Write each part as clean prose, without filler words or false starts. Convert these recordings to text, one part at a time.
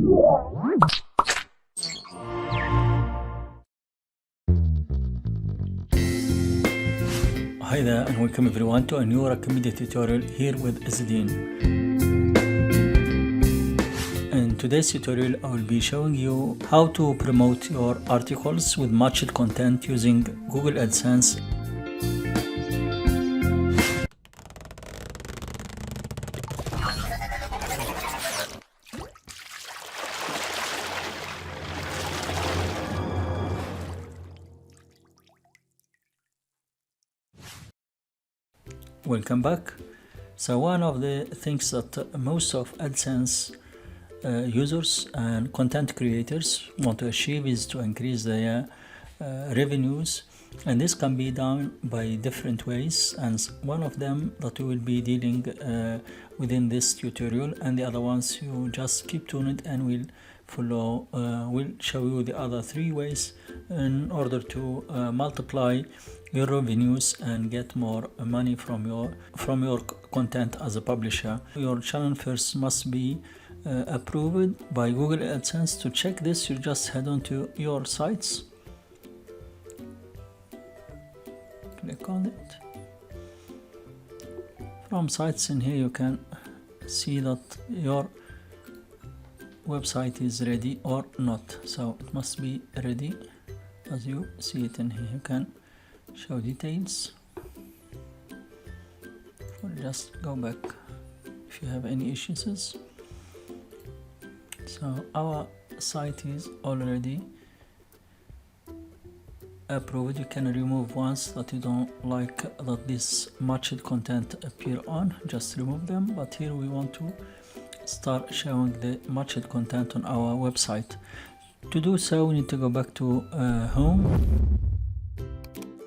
Hi there and welcome everyone to a new Raqmedia tutorial here with Izzedine. In today's tutorial I will be showing you how to promote your articles with matched content using Google AdSense. Welcome back. So one of the things that most of AdSense users and content creators want to achieve is to increase their revenues, and this can be done by different ways, and one of them that we will be dealing within this tutorial, and the other ones you just keep tuned and we'll follow. We'll show you the other three ways in order to multiply your revenues and get more money from your content as a publisher. Your channel first must be approved by Google AdSense. To check this, you just head on to your sites, click on it. From sites in here you can see that your website is ready or not, so it must be ready. As you see it in here, you can show details, or just go back if you have any issues. So our site is already approved. You can remove ones that you don't like that this matched content appear on, just remove them, but here we want to start showing the matched content on our website. To do so, we need to go back to home,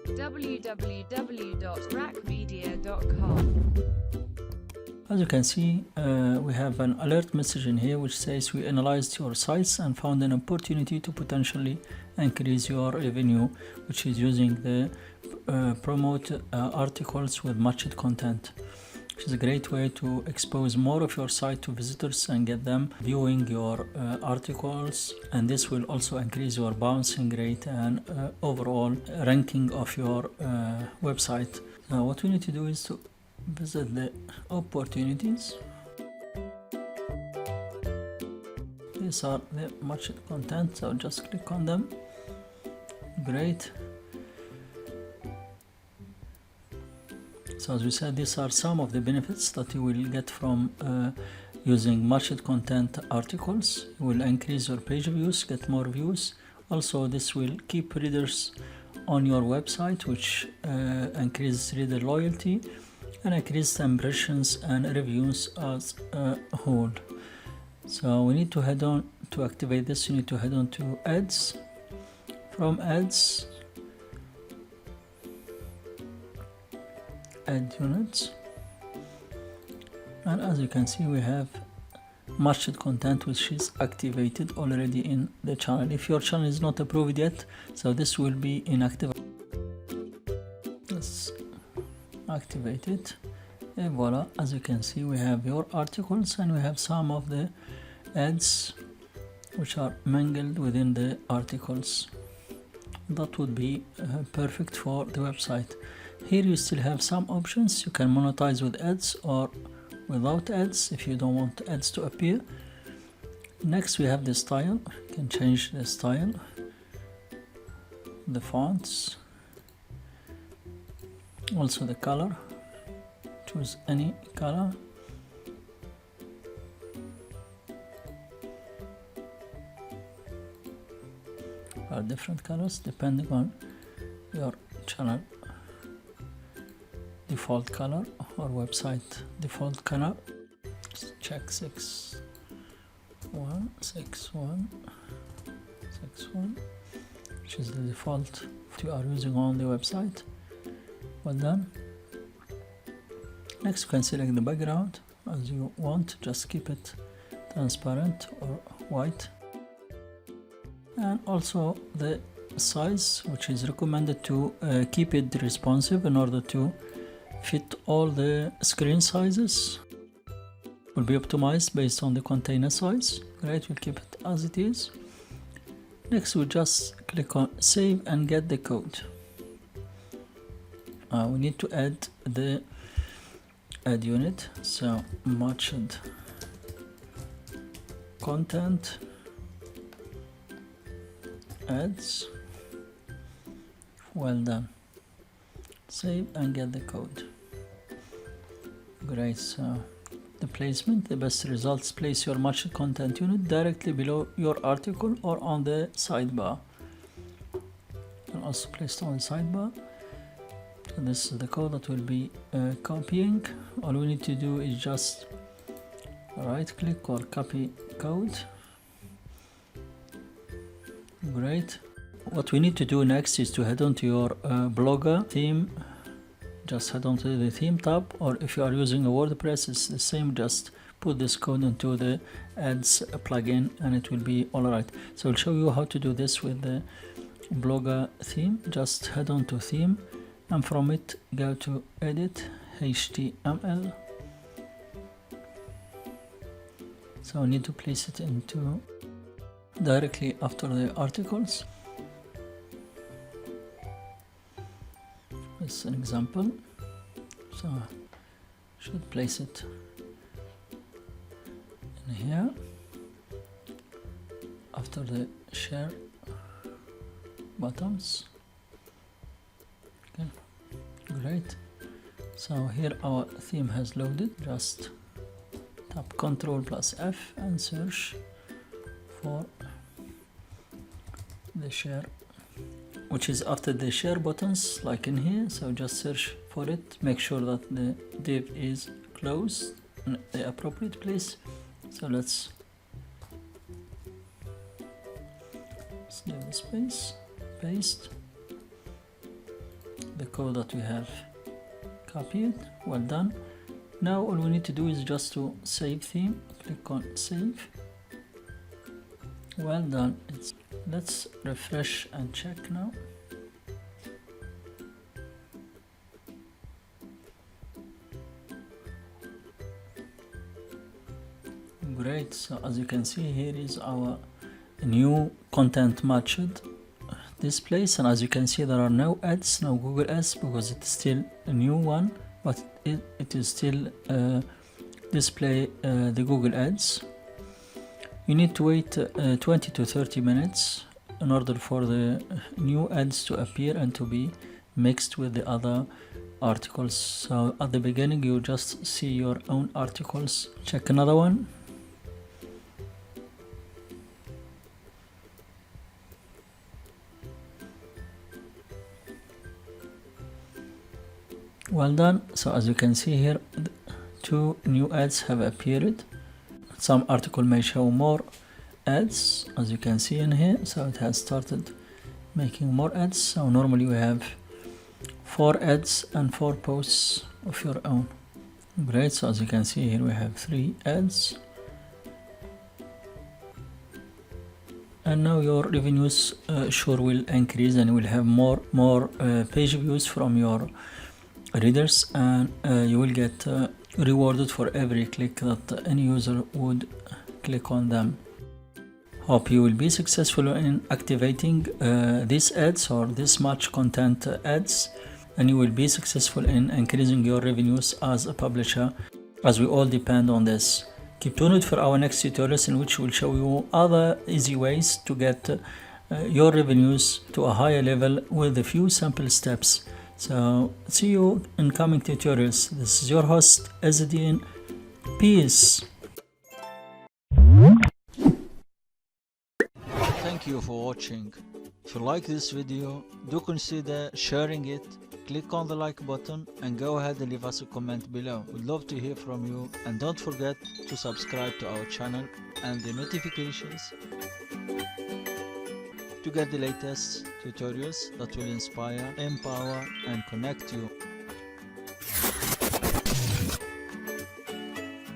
www.raqmedia.com. As you can see, we have an alert message in here which says we analyzed your sites and found an opportunity to potentially increase your revenue, which is using the promote articles with matched content, which is a great way to expose more of your site to visitors and get them viewing your articles, and this will also increase your bouncing rate and overall ranking of your website. Now what we need to do is to visit the opportunities. These are the matched content, so just click on them. Great. So as we said, these are some of the benefits that you will get from using matched content articles. You will increase your page views, get more views. Also, this will keep readers on your website, which increases reader loyalty and increase impressions and reviews as a whole. So we need to head on to activate this. You need to head on to ads. From ads, add units, and as you can see we have matched content which is activated already in the channel. If your channel is not approved yet, so this will be inactive. Let's activate it, and voila, as you can see we have your articles and we have some of the ads which are mingled within the articles. That would be perfect for the website. Here you still have some options. You can monetize with ads or without ads if you don't want ads to appear. Next we have the style. You can change the style, the fonts, also the color. Choose any color. Or different colors depending on your channel default color or website default color. Check 6161, which is the default you are using on the website. Well done. Next you can select the background as you want, just keep it transparent or white, and also the size, which is recommended to keep it responsive in order to fit all the screen sizes. Will be optimized based on the container size. Great, we'll keep it as it is. Next, we just click on save and get the code. We need to add the ad unit, so matched content ads. Well done. Save and get the code. Great. So the placement, the best results, place your matched content unit directly below your article or on the sidebar. You can also place it on the sidebar. So this is the code that we'll be copying. All we need to do is just right click or copy code. Great. What we need to do next is to head on to your Blogger theme. Just head on to the theme tab, or if you are using a WordPress, it's the same. Just put this code into the ads plugin and it will be alright. So I'll show you how to do this with the Blogger theme. Just head on to theme and from it go to edit HTML. So I need to place it into directly after the articles. It's an example, so should place it in here after the share buttons. Okay, great. So here our theme has loaded. Just tap Ctrl+F and search for the share, which is after the share buttons, like in here. So just search for it, make sure that the div is closed in the appropriate place. So let's give the space, paste the code that we have copied. Well done. Now all we need to do is just to save theme. Click on save. Well done. Let's refresh and check now. Great. So as you can see, here is our new content matched displays, and as you can see, there are no ads, no Google ads, because it's still a new one, but it is still display the Google ads. You need to wait 20 to 30 minutes in order for the new ads to appear and to be mixed with the other articles. So at the beginning you just see your own articles. Check another one. Well done. So as you can see here, 2 new ads have appeared. Some article may show more ads, as you can see in here. So it has started making more ads. So normally we have 4 ads and 4 posts of your own. Great. So as you can see here, we have 3 ads. And now your revenues sure will increase, and you will have more page views from your readers, and you will get rewarded for every click that any user would click on them. Hope you will be successful in activating these ads or this match content ads, and you will be successful in increasing your revenues as a publisher, as we all depend on this. Keep tuned for our next tutorials, in which we'll show you other easy ways to get your revenues to a higher level with a few simple steps. So see you in coming tutorials. This is your host Azadin. Peace. Thank you for watching. If you like this video, do consider sharing it. Click on the like button and go ahead and leave us a comment below. We'd love to hear from you, and don't forget to subscribe to our channel and the notifications to get the latest tutorials that will inspire, empower and connect you.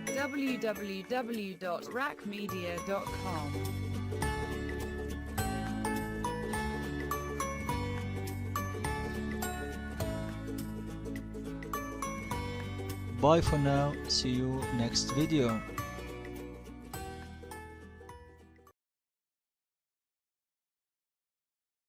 www.raqmedia.com. Bye for now. See you next video.